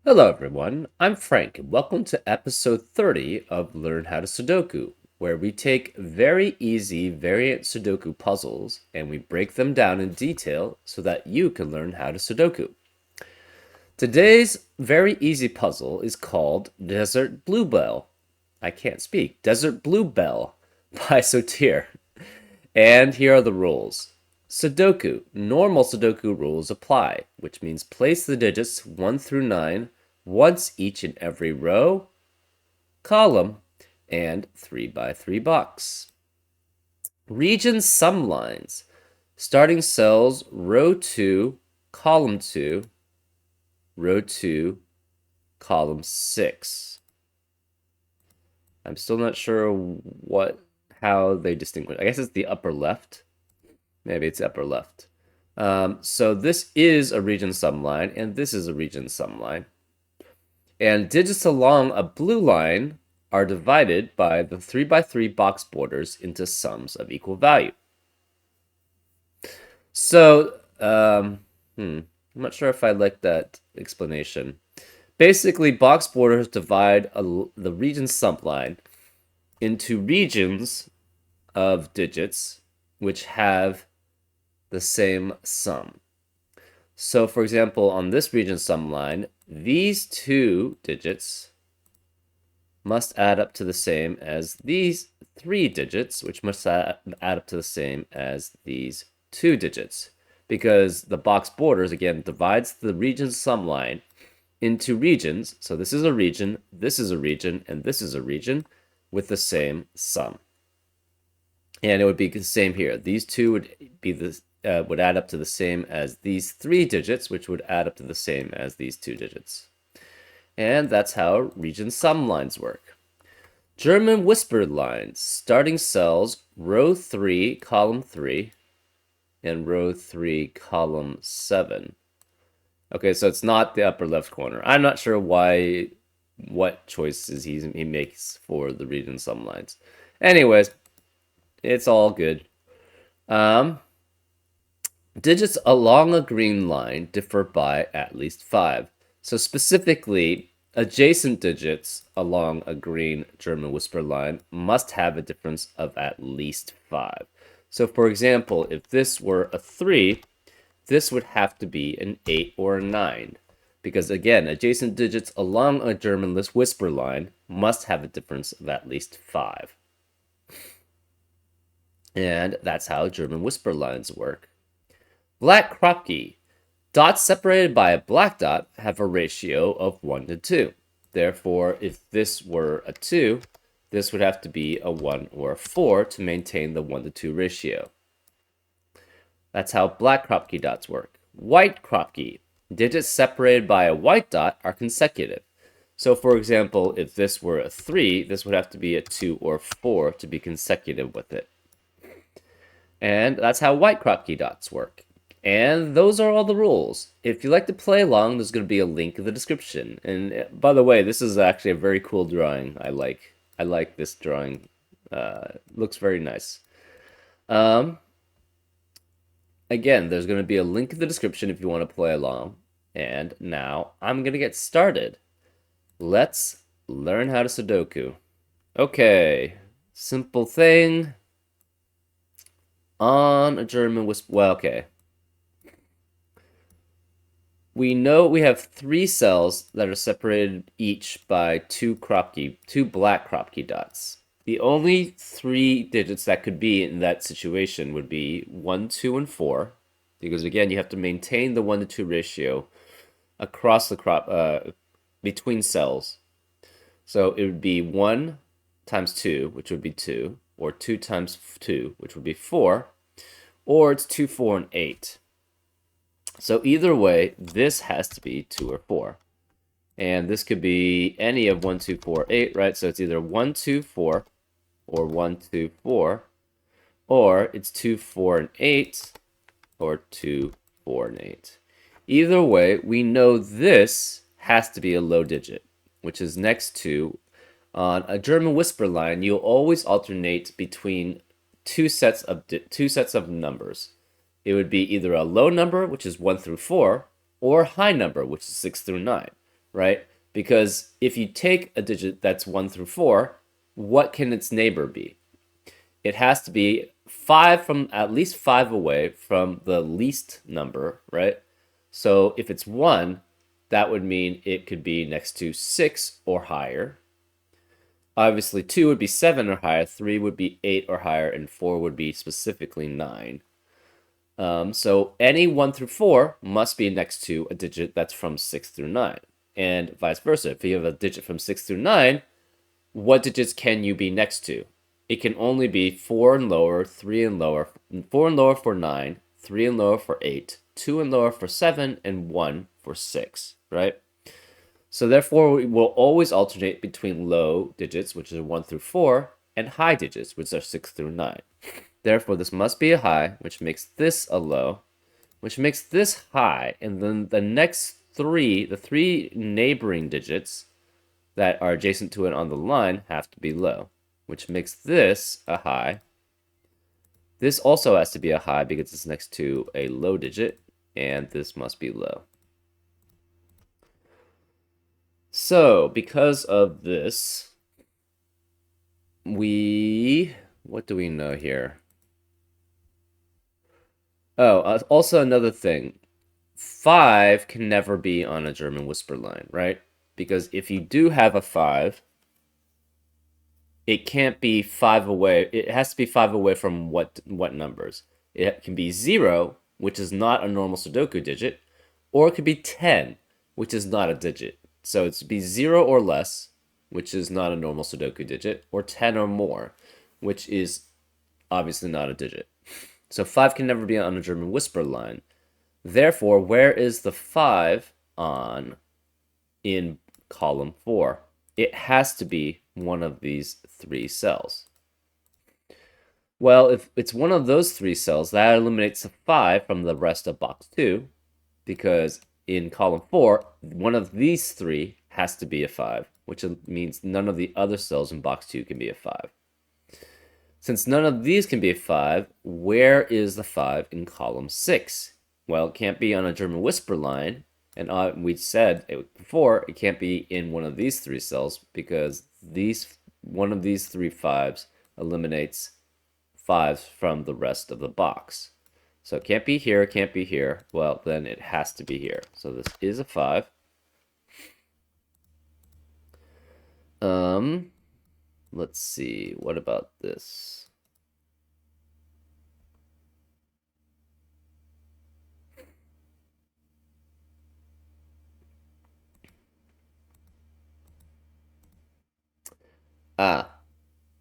Hello, everyone. I'm Frank, and welcome to episode 30 of Learn How to Sudoku, where we take very easy variant Sudoku puzzles and we break them down in detail so that you can learn how to Sudoku. Today's very easy puzzle is called Desert Bluebell. I can't speak. Desert Bluebell by Sotir. And here are the rules. Sudoku. Normal Sudoku rules apply, which means place the digits 1 through 9 once each in every row, column, and 3 by 3 box. Region sum lines. Starting cells row 2, column 2, row 2, column 6. I'm still not sure how they distinguish. I guess it's the upper left. Maybe it's upper left. So this is a region sum line, and this is a region sum line. And digits along a blue line are divided by the 3 by 3 box borders into sums of equal value. So, I'm not sure if I like that explanation. Basically, box borders divide the region sum line into regions of digits which have the same sum. So, for example, on this region sum line, these two digits must add up to the same as these three digits, which must add up to the same as these two digits, because the box borders, again, divides the region sum line into regions. So this is a region, this is a region, and this is a region with the same sum. And it would be the same here. These two would be would add up to the same as these three digits, which would add up to the same as these two digits. And that's how region sum lines work. German whispered lines, starting cells, row 3, column 3, and row 3, column 7. Okay, so it's not the upper left corner. I'm not sure what choices he makes for the region sum lines. Anyways, it's all good. Digits along a green line differ by at least 5. So specifically, adjacent digits along a green German whisper line must have a difference of at least 5. So for example, if this were a 3, this would have to be an 8 or a 9. Because again, adjacent digits along a German whisper line must have a difference of at least 5. And that's how German whisper lines work. Black Kropke. Dots separated by a black dot have a ratio of 1 to 2. Therefore, if this were a 2, this would have to be a 1 or a 4 to maintain the 1 to 2 ratio. That's how black Kropke dots work. White Kropke. Digits separated by a white dot are consecutive. So for example, if this were a 3, this would have to be a 2 or 4 to be consecutive with it. And that's how white Kropke dots work. And those are all the rules. If you like to play along, there's going to be a link in the description. And by the way, this is actually a very cool drawing. I like this drawing. Looks very nice. Again, there's going to be a link in the description if you want to play along. And now I'm going to get started. Let's learn how to Sudoku. Okay, simple thing. On a German whisper. Well, okay. We know we have 3 cells that are separated each by two black Kropke dots. The only 3 digits that could be in that situation would be 1, 2, and 4, because again, you have to maintain the 1 to 2 ratio across the between cells. So it would be 1 times 2, which would be 2, or 2 times 2, which would be 4, or it's 2, 4, and 8. So either way, this has to be 2 or 4. And this could be any of 1, 2, 4, 8, right? So it's either 1, 2, 4, or 1, 2, 4, or it's 2, 4, and 8, or 2, 4, and 8. Either way, we know this has to be a low digit, which is next to, on a German whisper line, you'll always alternate between two sets of numbers. It would be either a low number, which is 1 through 4, or a high number, which is 6 through 9. right? Because if you take a digit that's 1 through 4, what can its neighbor be? It has to be 5 from at least 5 away from the least number, right? So if it's 1, that would mean it could be next to 6 or higher. Obviously, 2 would be 7 or higher, 3 would be 8 or higher, and 4 would be specifically 9. So any 1 through 4 must be next to a digit that's from 6 through 9, and vice versa. If you have a digit from 6 through 9, what digits can you be next to? It can only be 4 and lower, 3 and lower, 4 and lower for 9, 3 and lower for 8, 2 and lower for 7, and 1 for 6, right? So therefore, we will always alternate between low digits, which are 1 through 4, and high digits, which are 6 through 9. Therefore, this must be a high, which makes this a low, which makes this high, and then the next three, the three neighboring digits that are adjacent to it on the line have to be low, which makes this a high. This also has to be a high because it's next to a low digit, and this must be low. So, because of this, what do we know here? Oh, also another thing. 5 can never be on a German whisper line, right? Because if you do have a 5, it can't be 5 away. It has to be 5 away from what numbers? It can be 0, which is not a normal Sudoku digit, or it could be 10, which is not a digit. So it's be 0 or less, which is not a normal Sudoku digit, or 10 or more, which is obviously not a digit. So 5 can never be on a German whisper line. Therefore, where is the 5 on in column 4? It has to be one of these 3 cells. Well, if it's one of those 3 cells, that eliminates the 5 from the rest of box 2, because in column 4, one of these 3 has to be a 5, which means none of the other cells in box 2 can be a 5. Since none of these can be a 5, where is the 5 in column 6? Well, it can't be on a German whisper line, and we said before, it can't be in one of these 3 cells because one of these 3 5s eliminates 5s from the rest of the box. So it can't be here, it can't be here. Well, then it has to be here. So this is a 5. Let's see, what about this?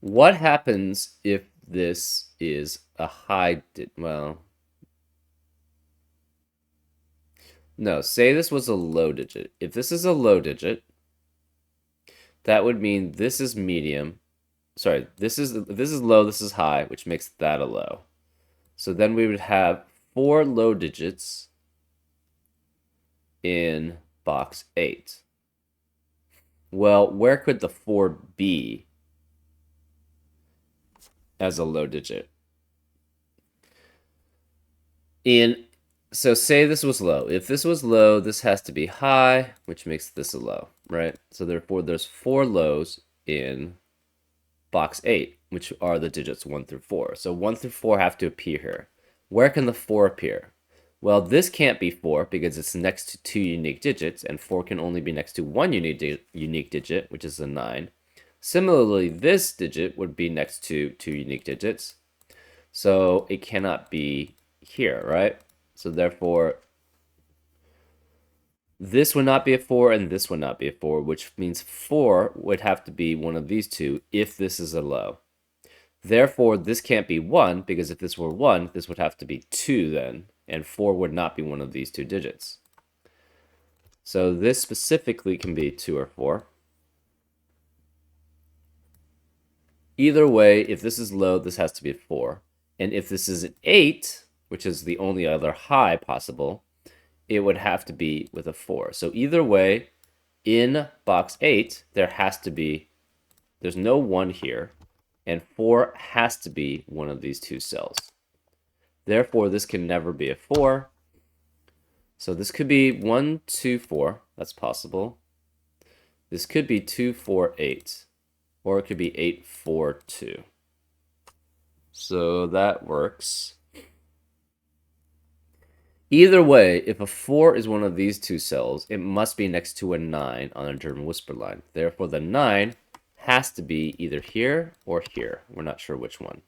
What happens if this is a high well, no, say this was a low digit. If this is a low digit, that would mean this is medium. Sorry, this is low, this is high, which makes that a low. So then we would have 4 low digits in box 8. Well, where could the 4 be as a low digit? So say this was low. If this was low, this has to be high, which makes this a low, right? So therefore, there's 4 lows in box 8, which are the digits 1 through 4. So 1 through 4 have to appear here. Where can the 4 appear? Well, this can't be 4 because it's next to 2 unique digits, and 4 can only be next to 1 unique digit, which is a 9. Similarly, this digit would be next to 2 unique digits, so it cannot be here, right? So therefore, this would not be a 4 and this would not be a 4, which means 4 would have to be one of these two if this is a low. Therefore, this can't be 1 because if this were 1, this would have to be 2 then, and 4 would not be one of these two digits. So this specifically can be 2 or 4. Either way, if this is low, this has to be a 4. And if this is an 8, which is the only other high possible, it would have to be with a 4. So either way, in box 8, there's no 1 here, and 4 has to be one of these two cells. Therefore, this can never be a 4. So this could be 1, 2, 4. That's possible. This could be 2, 4, 8. Or it could be 8, 4, 2. So that works. Either way, if a 4 is one of these two cells, it must be next to a 9 on a German whisper line. Therefore, the 9 has to be either here or here. We're not sure which one.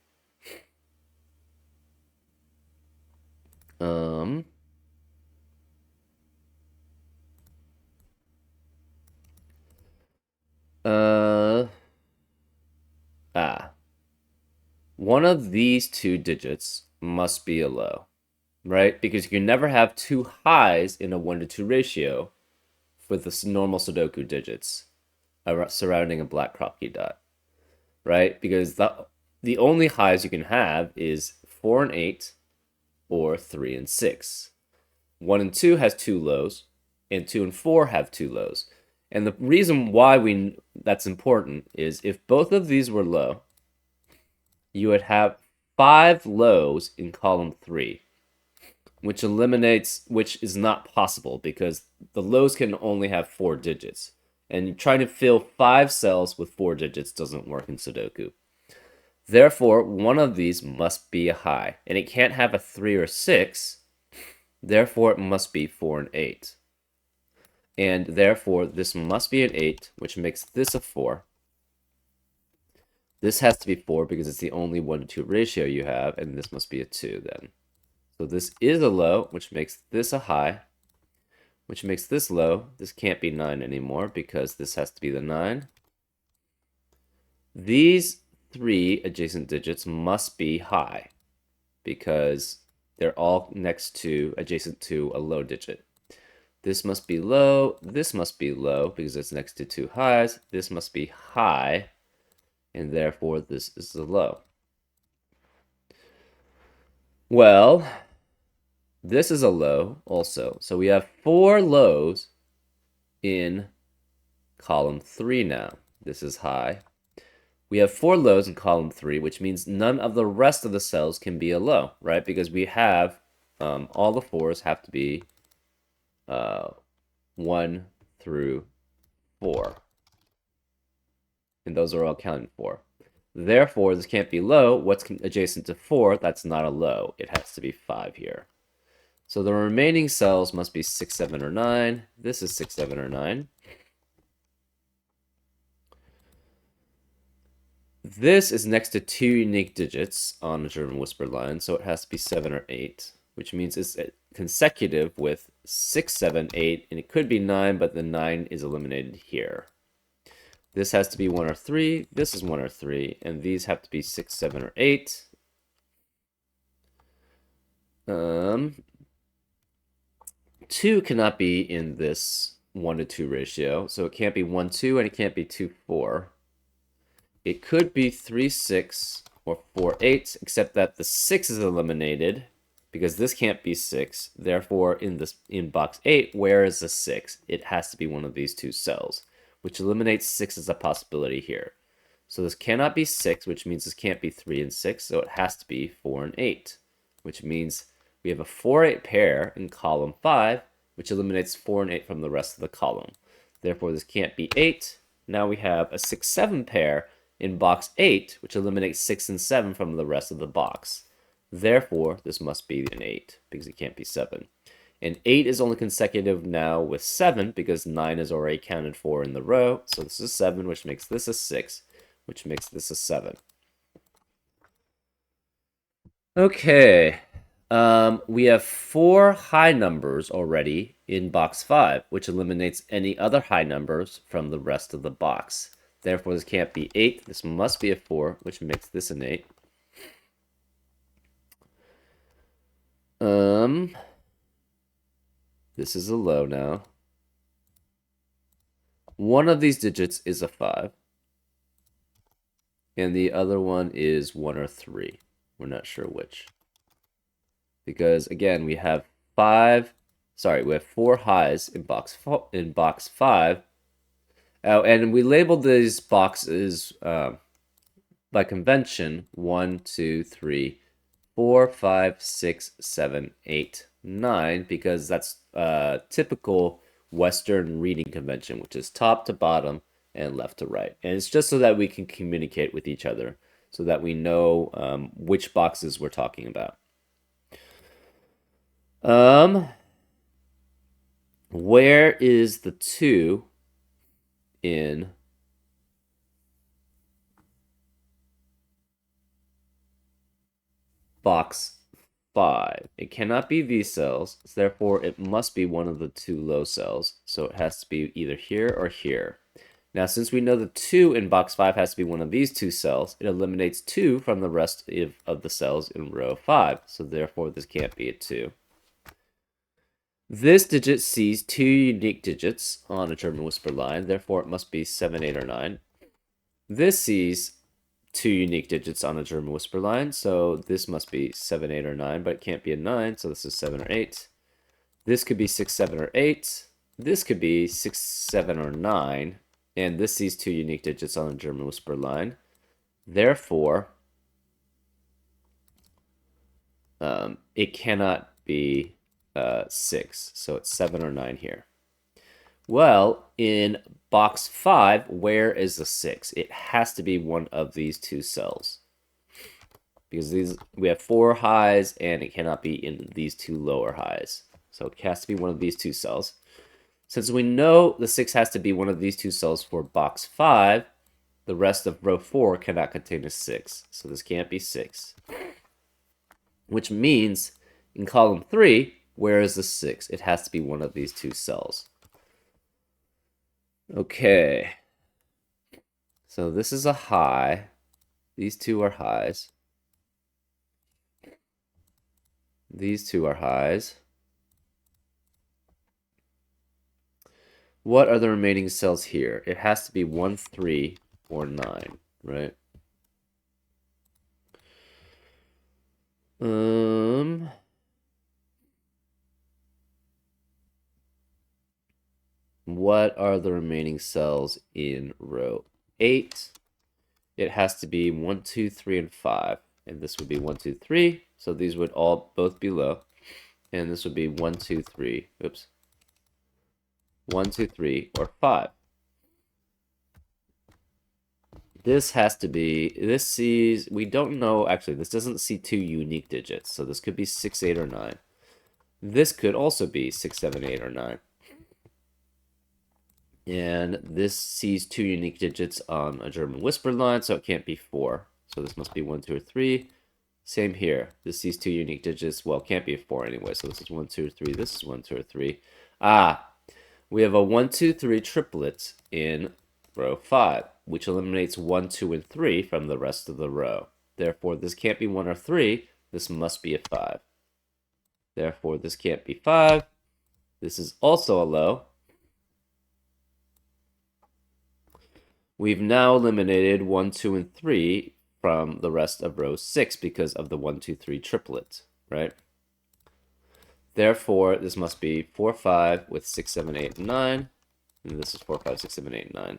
Uh, one of these two digits must be a low, right? Because you can never have two highs in a 1 to 2 ratio with the normal Sudoku digits surrounding a black Kropke dot, right? Because the only highs you can have is 4 and 8 or 3 and 6. 1 and 2 has two lows, and 2 and 4 have two lows. And the reason why that's important is if both of these were low, you would have 5 lows in column 3, which is not possible because the lows can only have 4 digits. And trying to fill 5 cells with 4 digits doesn't work in Sudoku. Therefore, one of these must be a high, and it can't have a 3 or 6. Therefore, it must be 4 and 8. And therefore, this must be an 8, which makes this a 4. This has to be 4 because it's the only 1 to 2 ratio you have, and this must be a 2 then. So this is a low, which makes this a high, which makes this low. This can't be 9 anymore because this has to be the 9. These 3 adjacent digits must be high because they're all adjacent to a low digit. This must be low, this must be low because it's next to 2 highs. This must be high, and therefore this is a low. Well, this is a low also. So we have 4 lows in column 3 now. This is high. We have 4 lows in column 3, which means none of the rest of the cells can be a low, right? Because we have all the 4s have to be 1 through 4. And those are all counted for. Therefore, this can't be low. What's adjacent to 4? That's not a low. It has to be 5 here. So the remaining cells must be 6, 7, or 9. This is 6, 7, or 9. This is next to 2 unique digits on a German whisper line, so it has to be 7 or 8, which means it's consecutive with 6, 7, 8, and it could be 9, but the 9 is eliminated here. This has to be 1 or 3, this is 1 or 3, and these have to be 6, 7, or 8. 2 cannot be in this 1 to 2 ratio, so it can't be 1, 2, and it can't be 2, 4. It could be 3, 6, or 4, 8, except that the 6 is eliminated because this can't be 6. Therefore, in box 8, where is the 6? It has to be one of these two cells, which eliminates 6 as a possibility here. So this cannot be 6, which means this can't be 3 and 6, so it has to be 4 and 8, which means we have a 4-8 pair in column 5, which eliminates 4 and 8 from the rest of the column. Therefore, this can't be 8. Now we have a 6-7 pair in box 8, which eliminates 6 and 7 from the rest of the box. Therefore, this must be an 8, because it can't be 7. And 8 is only consecutive now with 7, because 9 is already counted for in the row. So this is 7, which makes this a 6, which makes this a 7. Okay. We have 4 high numbers already in box 5, which eliminates any other high numbers from the rest of the box. Therefore, this can't be 8. This must be a 4, which makes this an 8. This is a low now. One of these digits is a 5. And the other one is 1 or 3. We're not sure which. Because, again, we have 4 highs in box 5. Oh, and we labeled these boxes by convention 1, 2, 3, 4, 5, 6, 7, 8, 9, because that's typical Western reading convention, which is top to bottom and left to right. And it's just so that we can communicate with each other, so that we know which boxes we're talking about. Where is the 2 in box 5? It cannot be these cells, so therefore it must be one of the 2 low cells. So it has to be either here or here. Now, since we know the 2 in box 5 has to be one of these 2 cells, it eliminates 2 from the rest of the cells in row 5. So therefore, this can't be a 2. This digit sees 2 unique digits on a German whisper line. Therefore, it must be 7, 8, or 9. This sees 2 unique digits on a German whisper line. So this must be 7, 8, or 9, but it can't be a 9. So this is 7 or 8. This could be 6, 7, or 8. This could be 6, 7, or 9. And this sees 2 unique digits on a German whisper line. Therefore, it cannot be 6. So it's 7 or 9 here. Well, in box 5, where is the 6? It has to be one of these 2 cells. Because we have 4 highs, and it cannot be in these 2 lower highs. So it has to be one of these 2 cells. Since we know the 6 has to be one of these 2 cells for box 5, the rest of row 4 cannot contain a 6. So this can't be 6. Which means in column 3, where is the 6? It has to be one of these 2 cells. Okay. So this is a high. These 2 are highs. These 2 are highs. What are the remaining cells here? It has to be 1, 3, or 9, right? What are the remaining cells in row 8? It has to be 1, 2, 3, and 5. And this would be 1, 2, 3. So these would both be low. And this would be 1, 2, 3. Oops. 1, 2, 3, or 5. This has to be, this sees, we don't know, actually, this doesn't see 2 unique digits. So this could be 6, 8, or 9. This could also be 6, 7, 8, or 9. And this sees 2 unique digits on a German whisper line, so it can't be 4. So this must be 1, 2, or 3. Same here. This sees 2 unique digits. Well, it can't be a 4 anyway, so this is 1, 2, or 3. This is 1, 2, or 3. We have a 1, 2, 3 triplet in row 5, which eliminates 1, 2, and 3 from the rest of the row. Therefore, this can't be 1 or 3. This must be a 5. Therefore, this can't be 5. This is also a low. We've now eliminated 1, 2, and 3 from the rest of row 6 because of the 1, 2, 3 triplet, right? Therefore, this must be 4, 5 with 6, 7, 8, and 9. And this is 4, 5, 6, 7, 8, and 9.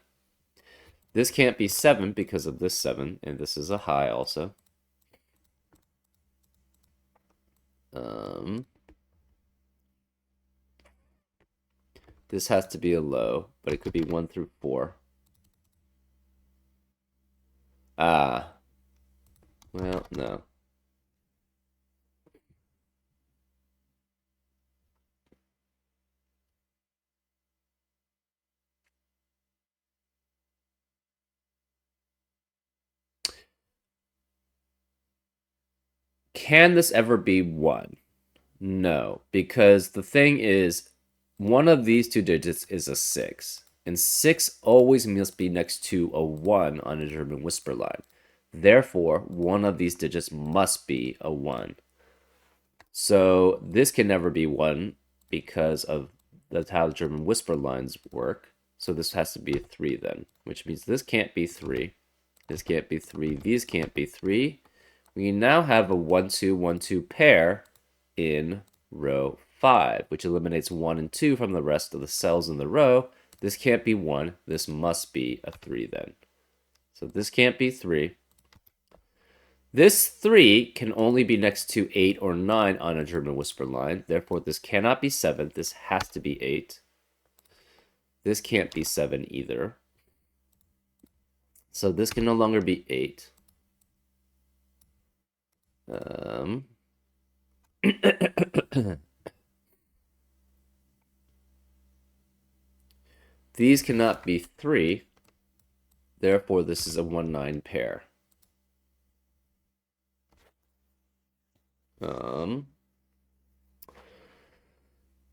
This can't be 7 because of this 7, and this is a high also. This has to be a low, but it could be 1 through 4. Well, no. Can this ever be 1? No, because the thing is, one of these 2 digits is a 6. And 6 always must be next to a 1 on a German whisper line. Therefore, one of these digits must be a 1. So this can never be 1 because of that's how German whisper lines work. So this has to be a 3 then, which means this can't be 3. This can't be 3. These can't be 3. We now have a 1, 2, 1, 2 pair in row 5, which eliminates 1 and 2 from the rest of the cells in the row. This can't be 1. This must be a 3 then. So this can't be 3. This 3 can only be next to 8 or 9 on a German whisper line. Therefore, this cannot be 7. This has to be 8. This can't be 7 either. So this can no longer be 8. These cannot be 3. Therefore, this is a 1-9 pair.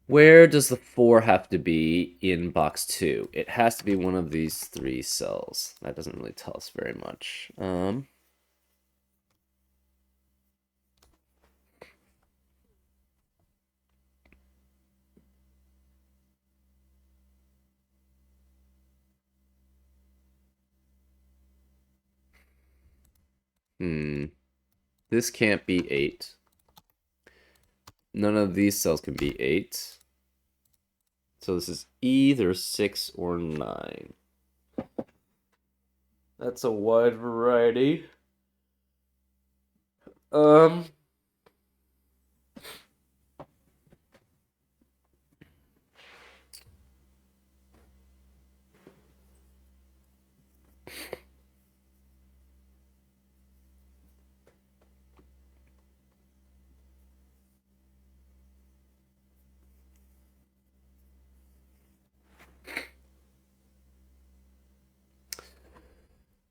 Where does the 4 have to be in box 2? It has to be one of these 3 cells. That doesn't really tell us very much. This can't be 8. None of these cells can be 8. So this is either 6 or 9. That's a wide variety.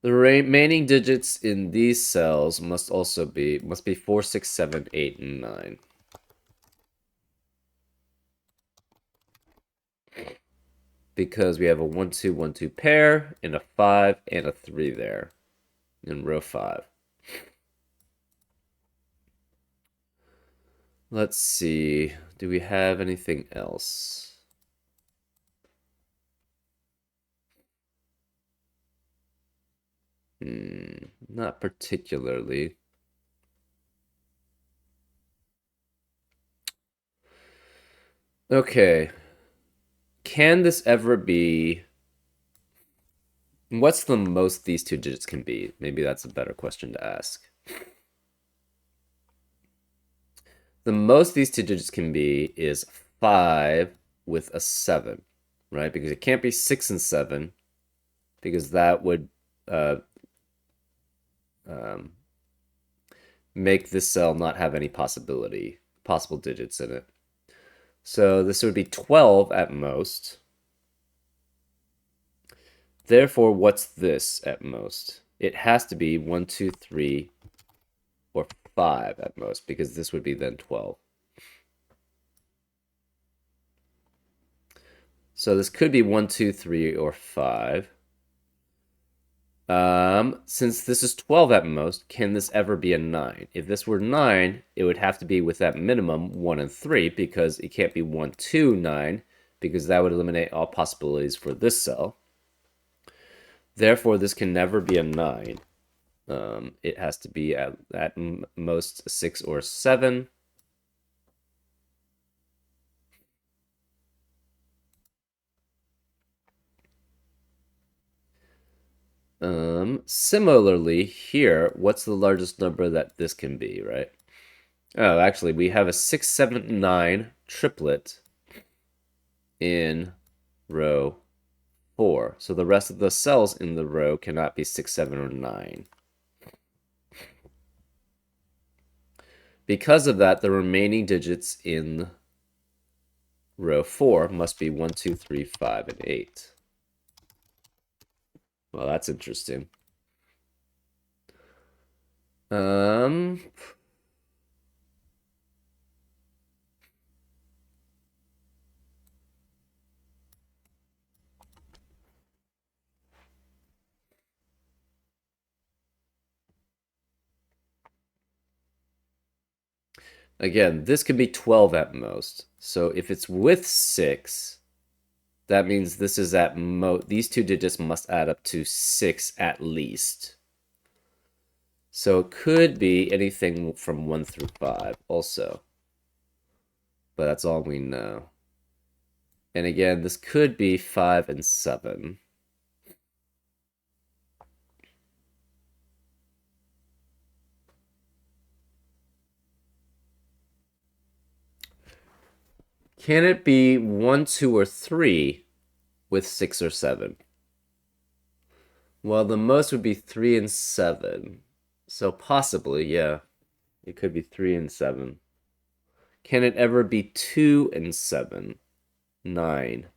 The remaining digits in these cells must be 4, 6, 7, 8, and 9. Because we have a 1, 2, 1, 2 pair, and a 5, and a 3 there in row 5. Let's see. Do we have anything else? Not particularly. Okay. Can this ever be... What's the most these 2 digits can be? Maybe that's a better question to ask. The most these 2 digits can be is 5 with a 7, right? Because it can't be 6 and 7, because that would make this cell not have any possible digits in it. So this would be 12 at most. Therefore, what's this at most? It has to be 1, 2, 3, or 5 at most, because this would be then 12. So this could be 1, 2, 3, or 5. Since this is 12 at most, can this ever be a 9? If this were 9, it would have to be with that minimum 1 and 3, because it can't be 1, 2, 9, because that would eliminate all possibilities for this cell. Therefore, this can never be a 9. It has to be at most 6 or 7. Similarly, here, what's the largest number that this can be, right? Oh, actually, we have a 6, 7, 9 triplet in row 4. So the rest of the cells in the row cannot be 6, 7, or 9. Because of that, the remaining digits in row 4 must be 1, 2, 3, 5, and 8. Well, that's interesting. Again, this could be 12 at most. So if it's with 6, that means this is at most. These 2 digits must add up to 6 at least. So it could be anything from 1 through 5 also. But that's all we know. And again, this could be 5 and 7. Can it be 1, 2, or 3 with 6 or 7. Well, the most would be 3 and 7. So possibly, yeah, it could be 3 and 7. Can it ever be 2 and 7? 9.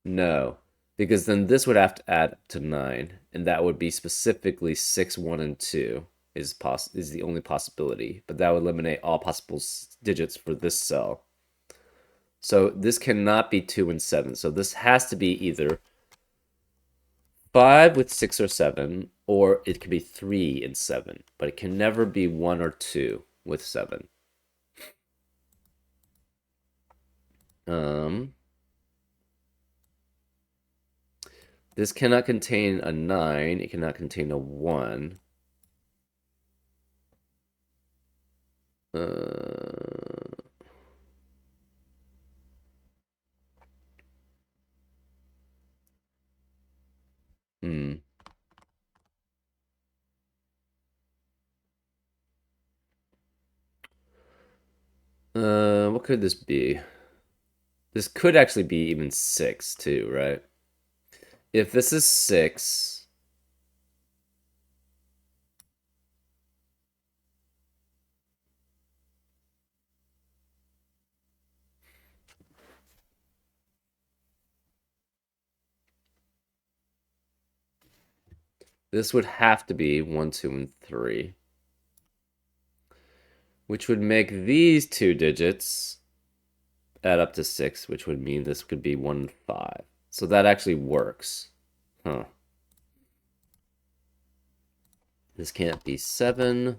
No, because then this would have to add to 9, and that would be specifically 6, 1, and 2 is the only possibility, but that would eliminate all possible digits for this cell. So this cannot be 2 and 7. So this has to be either 5 with 6 or 7, or it could be 3 and 7, but it can never be 1 or 2 with 7. This cannot contain a 9. It cannot contain a 1. Hmm. What could this be? This could actually be even 6 too, right? If this is 6, this would have to be 1, 2, and 3, which would make these two digits add up to 6, which would mean this could be 1 and 5. So that actually works. Huh. This can't be 7.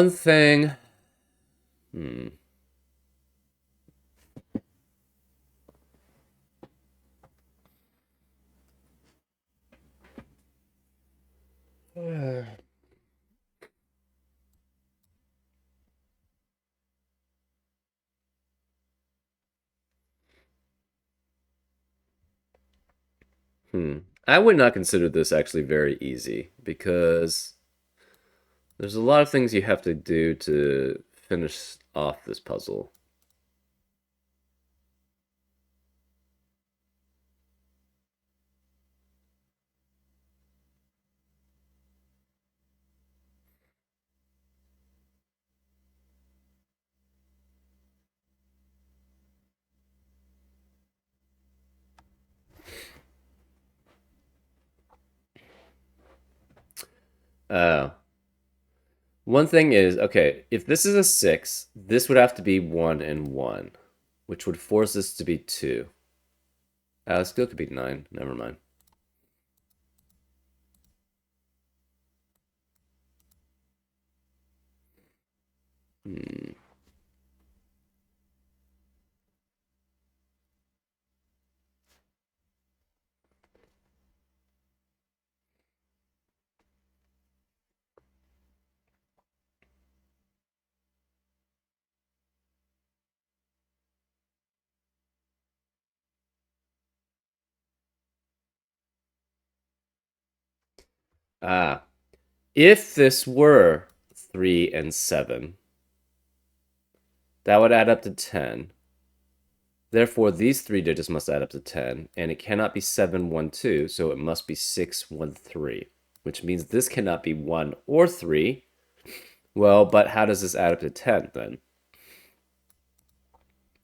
One thing. Hmm. I would not consider this actually very easy because there's a lot of things you have to do to finish off this puzzle. Uh, One thing is, okay, if this is a 6, this would have to be 1 and 1, which would force this to be 2. It still could be 9. Never mind. Hmm. Ah, if this were 3 and 7, that would add up to 10. Therefore, these three digits must add up to 10, and it cannot be 7, 1, 2, so it must be 6, 1, 3, which means this cannot be 1 or 3. Well, but how does this add up to 10 then?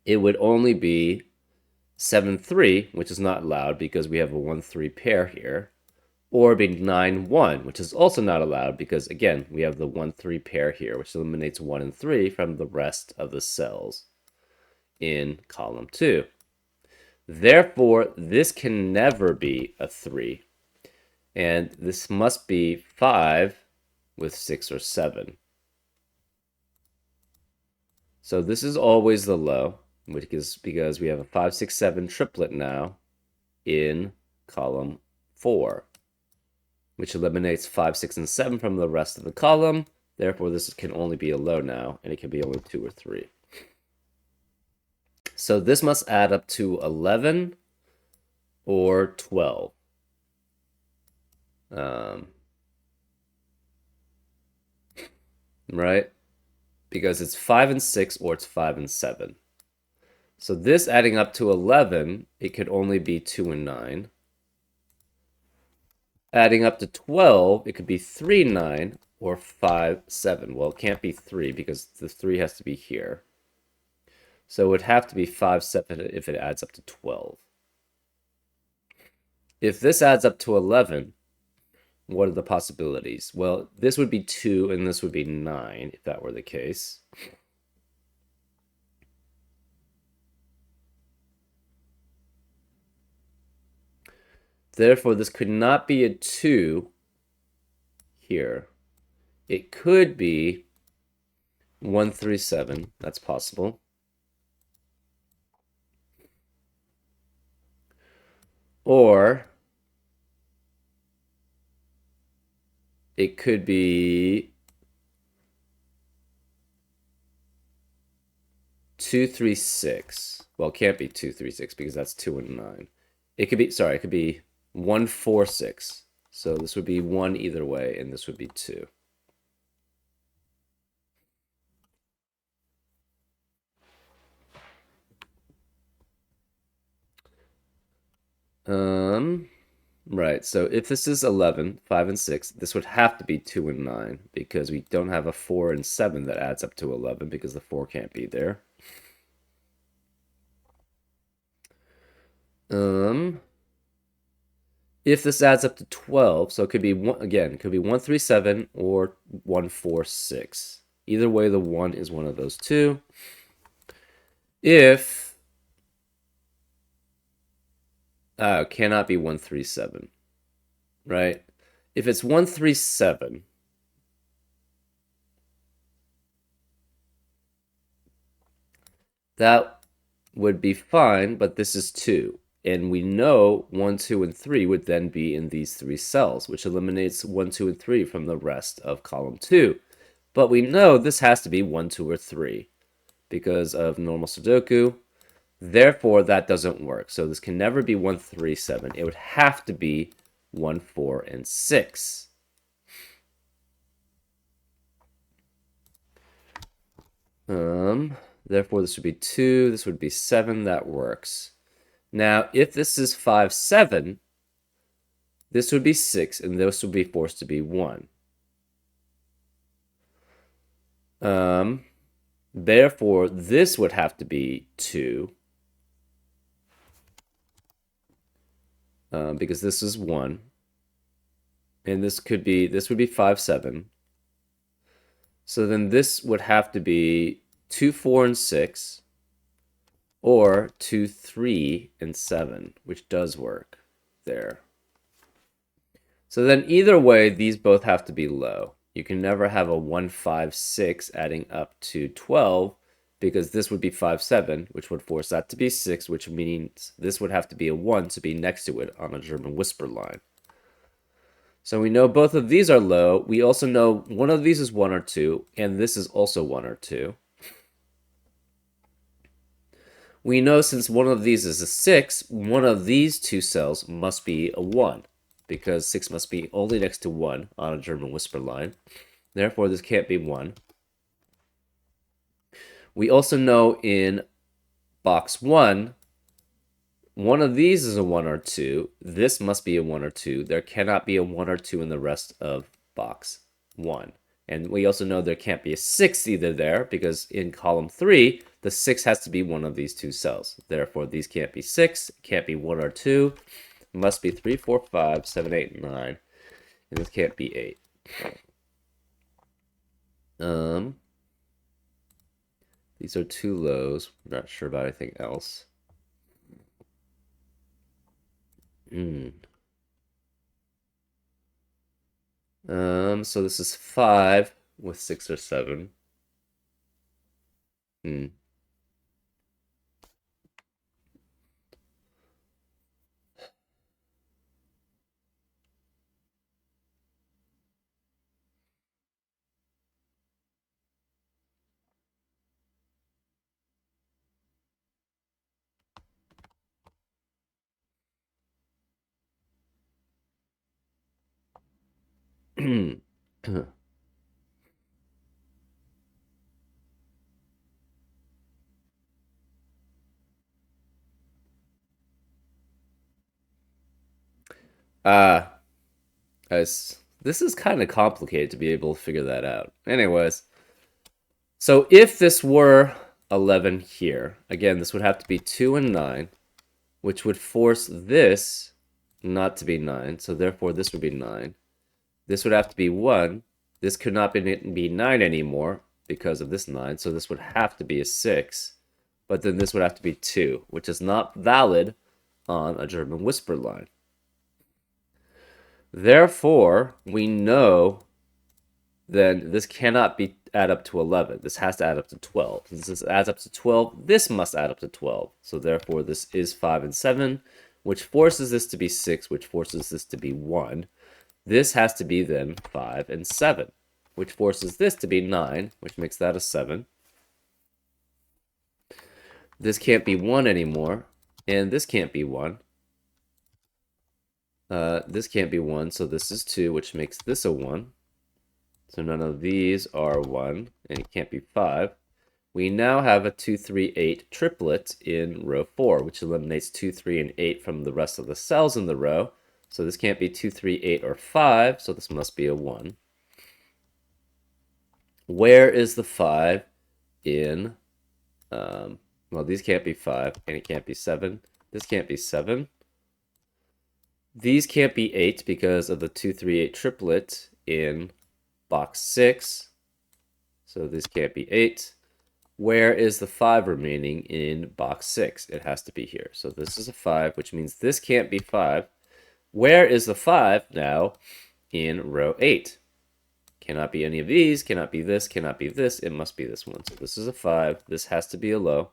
It would only be 7, 3, which is not allowed because we have a 1, 3 pair here, or be 9, 1, which is also not allowed because, again, we have the 1, 3 pair here, which eliminates 1 and 3 from the rest of the cells in column 2. Therefore, this can never be a 3. And this must be 5 with 6 or 7. So this is always the low, which is because we have a 5, 6, 7 triplet now in column 4, which eliminates 5, 6, and 7 from the rest of the column. Therefore, this can only be a low now, and it can be only 2 or 3. So this must add up to 11 or 12. Um, right? Because it's 5 and 6 or it's 5 and 7. So this adding up to 11, it could only be 2 and 9. Adding up to 12, it could be 3, 9 or 5, 7. Well, it can't be 3 because the 3 has to be here. So it would have to be 5, 7 if it adds up to 12. If this adds up to 11, what are the possibilities? Well, this would be 2 and this would be 9 if that were the case. Therefore, this could not be a 2 here. It could be 1, 3, 7. That's possible. Or it could be 2, 3, 6. Well, it can't be 2, 3, 6 because that's 2 and 9. It could be, sorry, it could be 1, 4, 6. So this would be 1 either way, and this would be 2. Right. So if this is 11, 5 and 6, this would have to be 2 and 9 because we don't have a 4 and 7 that adds up to 11 because the 4 can't be there. If this adds up to 12, so it could be one again, it could be 1, 3, 7 or 1, 4, 6. Either way, the 1 is one of those two. If cannot be 1, 3, 7, right? If it's 1, 3, 7, that would be fine, but this is 2. And we know 1, 2, and 3 would then be in these 3 cells, which eliminates 1, 2, and 3 from the rest of column 2. But we know this has to be 1, 2, or 3 because of normal Sudoku. Therefore, that doesn't work. So this can never be 1, 3, 7. It would have to be 1, 4, and 6. Therefore, this would be 2. This would be 7. That works. Now, if this is 5, 7, this would be 6, and this would be forced to be 1. Therefore, this would have to be 2. Because this is 1. And this would be 5, 7. So then this would have to be 2, 4, and 6. Or 2, 3, and 7, which does work there. So then either way, these both have to be low. You can never have a 1, 5, 6 adding up to 12 because this would be 5, 7, which would force that to be 6, which means this would have to be a 1 to be next to it on a German whisper line. So we know both of these are low. We also know one of these is 1 or 2, and this is also 1 or 2. We know since one of these is a 6, one of these two cells must be a 1, because 6 must be only next to 1 on a German whisper line. Therefore, this can't be 1. We also know in box 1, one of these is a 1 or 2. This must be a 1 or 2. There cannot be a 1 or 2 in the rest of box 1. And we also know there can't be a 6 either there because in column 3, the 6 has to be one of these two cells. Therefore, these can't be 6, can't be 1 or 2. It must be 3, 4, 5, 7, 8, and 9. And this can't be 8. These are two lows. I'm not sure about anything else. So this is 5 with 6 or 7. Ah, this is kind of complicated to be able to figure that out. Anyways, so if this were 11 here, again, this would have to be 2 and 9, which would force this not to be 9. So therefore, this would be 9. This would have to be 1. This could not be 9 anymore because of this 9. So this would have to be a 6. But then this would have to be 2, which is not valid on a German whisper line. Therefore, we know then this cannot be add up to 11. This has to add up to 12. Since this adds up to 12, this must add up to 12. So therefore, this is 5 and 7, which forces this to be 6, which forces this to be 1. This has to be then 5 and 7, which forces this to be 9, which makes that a 7. This can't be 1 anymore, and this can't be 1. This can't be 1, so this is 2, which makes this a 1. So none of these are 1, and it can't be 5. We now have a 2, 3, 8 triplet in row 4, which eliminates 2, 3, and 8 from the rest of the cells in the row. So this can't be 2, 3, 8, or 5, so this must be a 1. Where is the 5 in, well, these can't be 5, and it can't be 7. This can't be 7. These can't be 8 because of the 2, 3, 8 triplet in box 6. So this can't be 8. Where is the 5 remaining in box 6? It has to be here. So this is a 5, which means this can't be 5. Where is the 5 now in row 8? Cannot be any of these, cannot be this, cannot be this. It must be this one. So this is a 5. This has to be a low.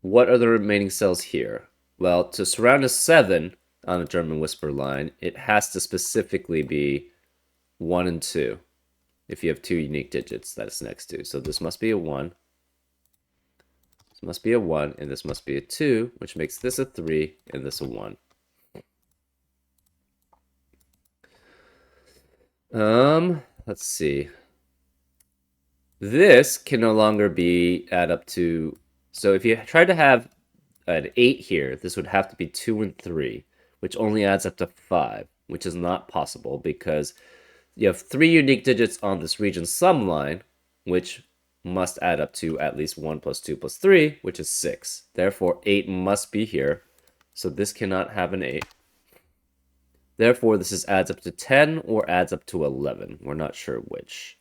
What are the remaining cells here? Well, to surround a 7 on a German whisper line, it has to specifically be 1 and 2. If you have 2 unique digits that it's next to. So this must be a 1. This must be a 1, and this must be a 2, which makes this a 3, and this a 1. Let's see. This can no longer be add up to... So if you try to have an 8 here, this would have to be 2 and 3, which only adds up to 5, which is not possible because you have 3 unique digits on this region sum line, which must add up to at least 1 plus 2 plus 3, which is 6. Therefore, 8 must be here. So this cannot have an 8. Therefore, this is adds up to 10 or adds up to 11. We're not sure which.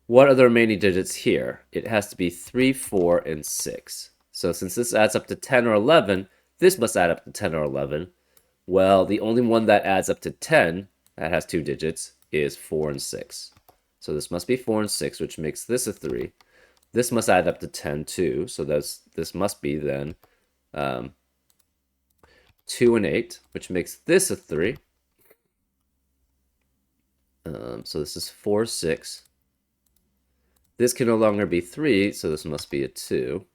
What are the remaining digits here? It has to be 3, 4, and 6. So since this adds up to 10 or 11, this must add up to 10 or 11. Well, the only one that adds up to 10, that has 2 digits, is 4 and 6. So this must be 4 and 6, which makes this a 3. This must add up to 10 too, so this must be then 2 and 8, which makes this a 3. So this is 4, 6. This can no longer be 3, so this must be a 2.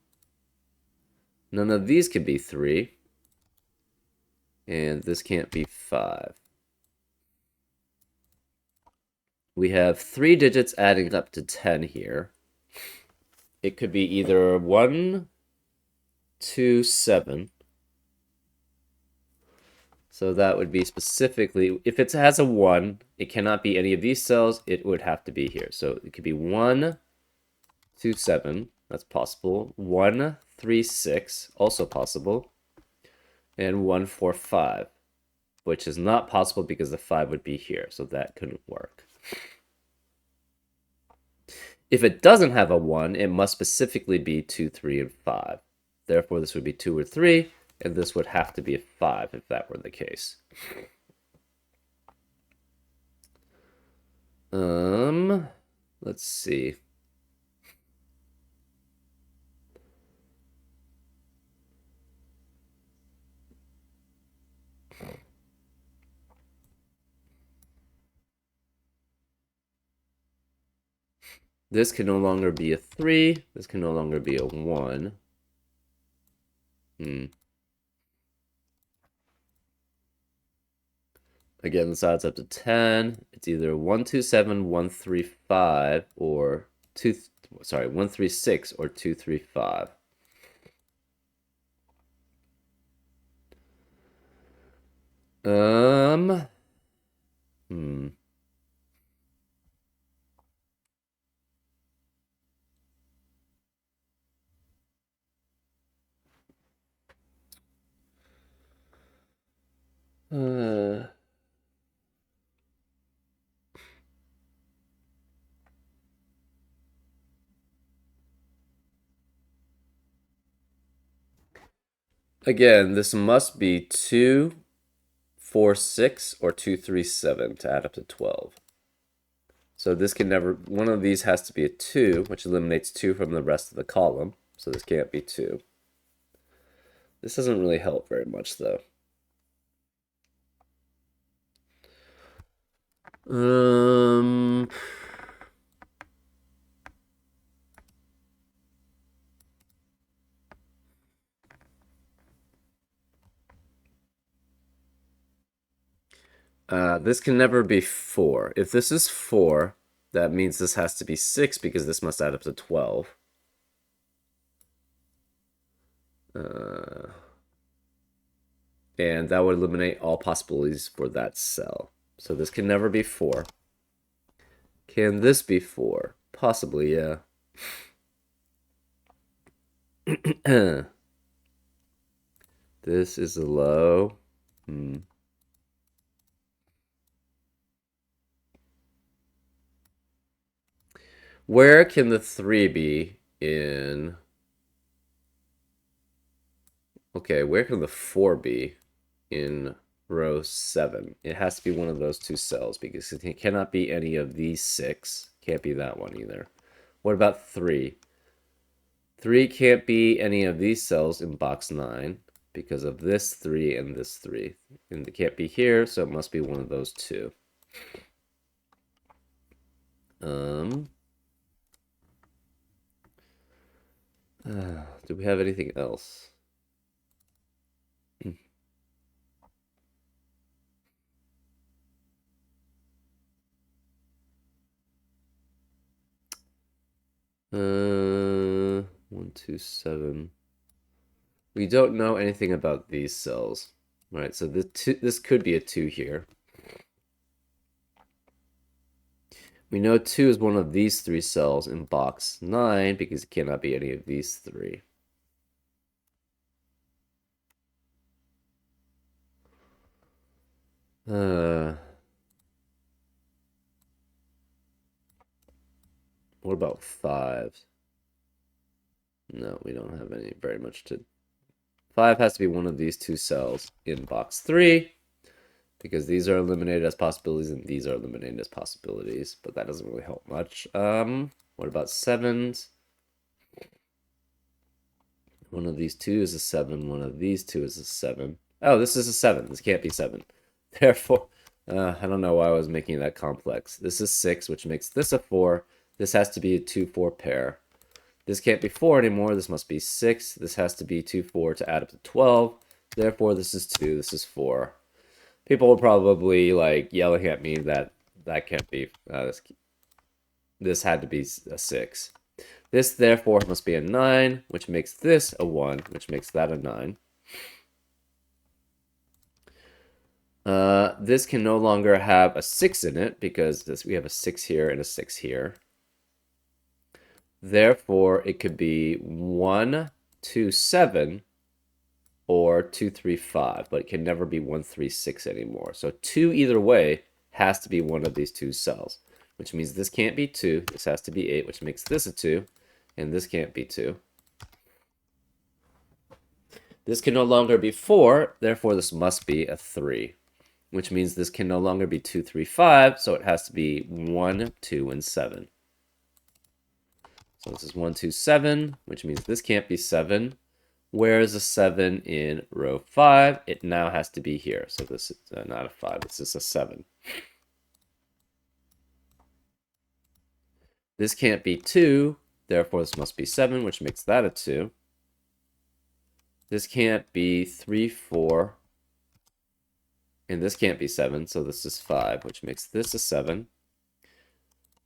None of these can be 3. And this can't be 5. We have 3 digits adding up to 10 here. It could be either 1, 2, 7. So that would be specifically, if it has a 1, it cannot be any of these cells. It would have to be here. So it could be 1, 2, 7. That's possible. 1, 3, 6. Also possible. And 1, 4, 5. Which is not possible because the 5 would be here. So that couldn't work. If it doesn't have a 1, it must specifically be 2, 3, and 5. Therefore, this would be 2 or 3, and this would have to be a 5 if that were the case. Let's see. This can no longer be a 3. This can no longer be a 1. Again, this adds up to 10. It's either 127, 135, or 136 or 235. Hmm. Uh, Again, this must be 246 or 237 to add up to 12. So this can never, one of these has to be a 2, which eliminates 2 from the rest of the column. So this can't be 2. This doesn't really help very much, though. Um, this can never be 4. If this is 4, that means this has to be 6 because this must add up to 12. And that would eliminate all possibilities for that cell. So this can never be 4. Can this be 4? Possibly, yeah. This is a low. Where can the 3 be in... Okay, where can the 4 be in row 7? It has to be one of those two cells because it cannot be any of these 6. Can't be that one either. What about 3? 3 can't be any of these cells in box 9 because of this 3 and this 3. And it can't be here, so it must be one of those two. Do we have anything else? Uh, 127. We don't know anything about these cells. Right, so this could be a 2 here. We know 2 is one of these 3 cells in box 9 because it cannot be any of these 3. What about 5? No, we don't have any very much to... 5 has to be one of these 2 cells in box 3 because these are eliminated as possibilities and these are eliminated as possibilities, but that doesn't really help much. What about 7s? One of these 2 is a 7, one of these 2 is a 7. Oh, this is a 7. This can't be 7. Therefore, I don't know why I was making that complex. This is 6, which makes this a 4. This has to be a 2-4 pair. This can't be 4 anymore. This must be 6. This has to be 2, 4 to add up to 12. Therefore, this is 2. This is 4. People will probably like yelling at me that that can't be. This had to be a 6. This, therefore, must be a 9, which makes this a 1, which makes that a 9. This can no longer have a 6 in it because we have a 6 here and a 6 here. Therefore, it could be 1, 2, 7 or 2, 3, 5, but it can never be 1, 3, 6 anymore. So 2 either way has to be one of these 2 cells, which means this can't be 2. This has to be 8, which makes this a 2, and this can't be 2. This can no longer be 4, therefore this must be a 3, which means this can no longer be 2, 3, 5, so it has to be 1, 2, and 7. So this is 1, 2, 7, which means this can't be 7. Where is a 7 in row 5? It now has to be here. So this is not a 5, this is a 7. This can't be 2, therefore this must be 7, which makes that a 2. This can't be 3, 4, And this can't be 7, so this is 5, which makes this a 7.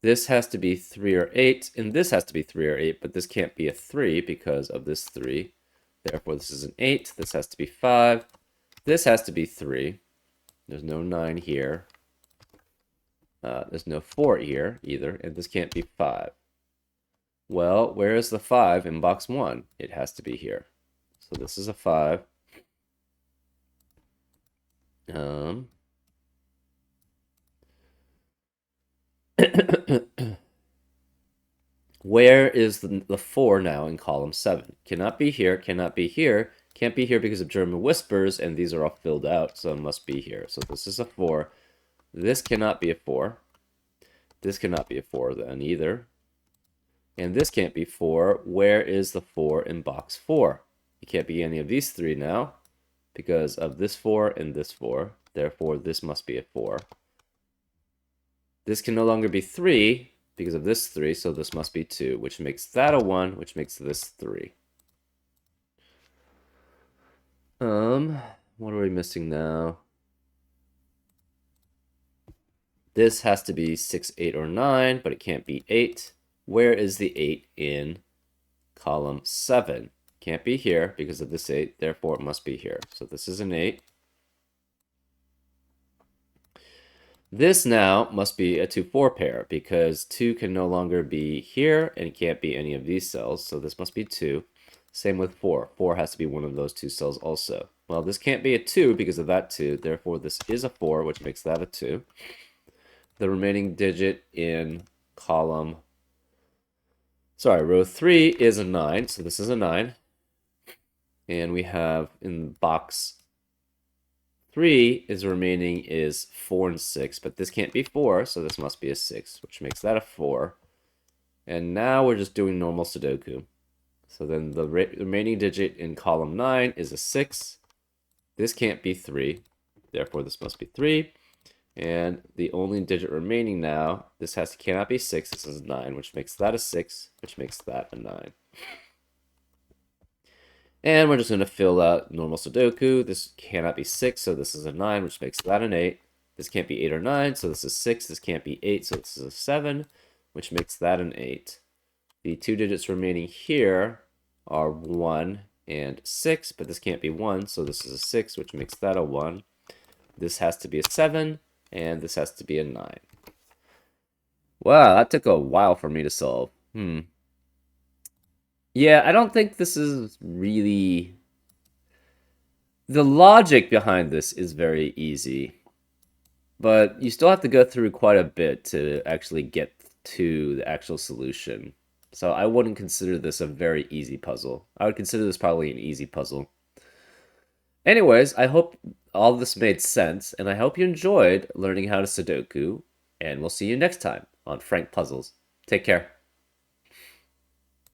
This has to be 3 or 8, and this has to be 3 or 8, but this can't be a 3 because of this 3. Therefore, this is an 8. This has to be 5. This has to be 3. There's no 9 here. There's no 4 here either, and this can't be 5. Well, where is the 5 in box 1? It has to be here. So this is a 5. Where is the 4 now in column 7? Cannot be here, cannot be here, can't be here because of German whispers, and these are all filled out, so it must be here. So this is a 4. This cannot be a 4. This cannot be a 4 then either. And this can't be 4. Where is the 4 in box 4? It can't be any of these 3 now because of this 4 and this 4. Therefore, this must be a 4. This can no longer be 3 because of this 3, so this must be 2, which makes that a 1, which makes this 3. What are we missing now? This has to be 6, 8, or 9, but it can't be 8. Where is the 8 in column 7? Can't be here because of this 8, therefore it must be here. So this is an 8. This now must be a 2-4 pair because 2 can no longer be here and it can't be any of these cells, so this must be 2. Same with 4. 4 has to be one of those 2 cells also. Well, this can't be a 2 because of that 2, therefore this is a 4, which makes that a 2. The remaining digit in row 3 is a 9, so this is a 9. And we have in box 3 is remaining is 4 and 6, but this can't be 4, so this must be a 6, which makes that a 4. And now we're just doing normal Sudoku. So then the remaining digit in column 9 is a 6. This can't be 3, therefore this must be 3. And the only digit remaining now, this cannot be 6, this is 9, which makes that a 6, which makes that a 9. And we're just going to fill out normal Sudoku. This cannot be 6, so this is a 9, which makes that an 8. This can't be 8 or 9, so this is 6. This can't be 8, so this is a 7, which makes that an 8. The 2 digits remaining here are 1 and 6, but this can't be 1, so this is a 6, which makes that a 1. This has to be a 7, and this has to be a 9. Wow, that took a while for me to solve. Yeah, I don't think this is really... The logic behind this is very easy, but you still have to go through quite a bit to actually get to the actual solution. So I wouldn't consider this a very easy puzzle. I would consider this probably an easy puzzle. Anyways, I hope all this made sense, and I hope you enjoyed learning how to Sudoku, and we'll see you next time on Frank Puzzles. Take care.